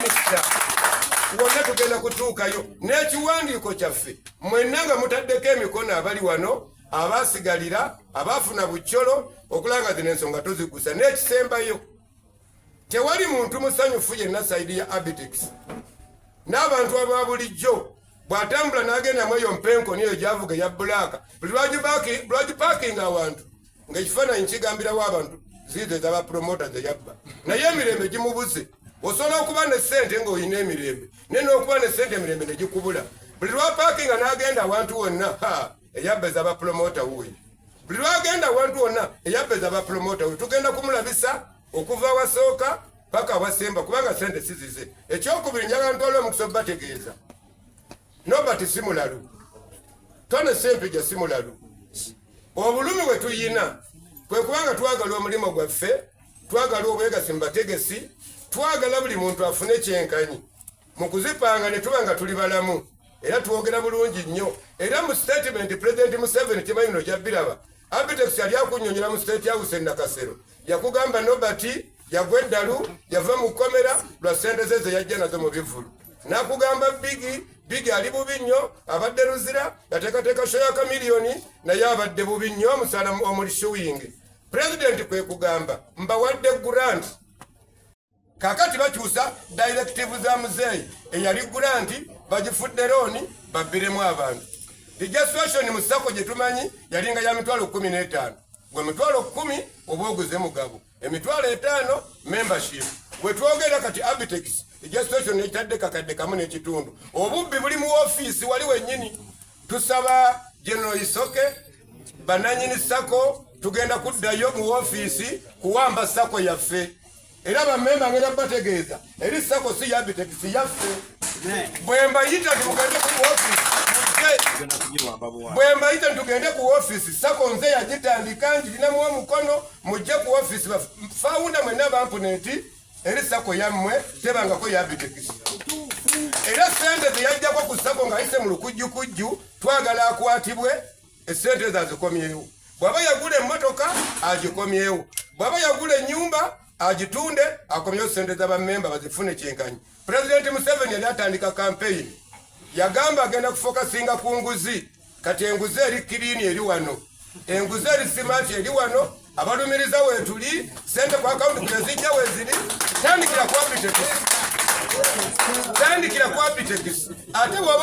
minisita wonna tugenda kutuukayo n'ekiwandiiko kyaffe mwenna nga mutaddeko emikono abali wano abasigalira abafuna bukyolo okulanga zino ensonga tuzigusa n'ekisembayo tewali muntu musanyufu yenna saidi ya Abitex n'abantu aba bulijjo bw'atambula n'agenda mu eyo mpenko niyo gyavuga ya bbulaaka buli lwagipaakinga awantu ng'ekifaananyi kigambirawo abantu ziizo ez'abapromota zeyabba naye emirembe gimubuze osobola okuba ne ssente ng'olina emirembe naye n'okuba ne ssente emirembe ne gikubula buli lwapaakinga n'agenda awantu wonna eyabba ez'abapromota wuuyo buli lwagenda awantu wonna eyabba ez'abapromota wuuyo tugenda kumulabisa okuva wasooka paka awasemba kubanga ssente sizize ekyokubiri njagala ntwala omukisa obategeeza nobati simulalu tone sempija simulalu obulumi bwe tuyina kwe kubanga twagala omulimu gwaffe twagala obwegasi mubategesi twagala buli muntu afune kyenkanyi mu kuzipanga ne tuba nga tuli balamu era twogera bulungi nnyo era mu statement President Museveni Timayino Jabiraba Abitex yali akunnyonnyola mu State House Nakasero yakugamba nobati yagwa eddalu yava mu kkomera lwa ssente ze yajja nazo mu bivulu nakugamba bigi ali bubi nnyo abadde luzira yateekateeka sho ya kamiliyoni naye abadde bubi nnyo omusaala omulishuwingi pulezidenti kwe kugamba mbawadde grant kakati bakyusa directive za muzeeyi eyali grant bagifudde looni babbiremu abantu registration mu sako gye tumanyi yalinga ya mitwalo 15 gwe mitwalo 10 oba oguze mugabo emitwalo 5 membership bwe twogera kati Abitex registration ekitadde kakadde kamu n'ekitundu obubbi buli mu ofiisi wali wennyini tusaba General Isoke bananyini sako tugenda kuddayo mu ofiisi kuwamba sako yaffe era bamemba ngenda bategeeza eri sako si ya Abitex yaffe bwemba yita tugende ku ofiisi bwemba yita tugende ku ofiisi sako nze yagitandika njirinamu omukono mujje ku ofiisi fawunda mwena bampuneti eri sako yammwe tebangako ya Abitex era sente zeyajjako ku sako ng'ayise mu lukujjukujju twagala akwatibwe esente zazikomyewo bw'aba yagula emmotoka agikomyewo bw'aba yagula ennyumba agitunde akomyewo sente z'abamemba bazifune kyenkanyi President Museveni yali atandika campaign yagamba agenda kufokasinga ku nguzi kati enguzi eri kirini eri wano enguzi eri simati eri wano abalumiriza weetuli sente ku akawunti kuzijja weziri tandikira ku Abitex ate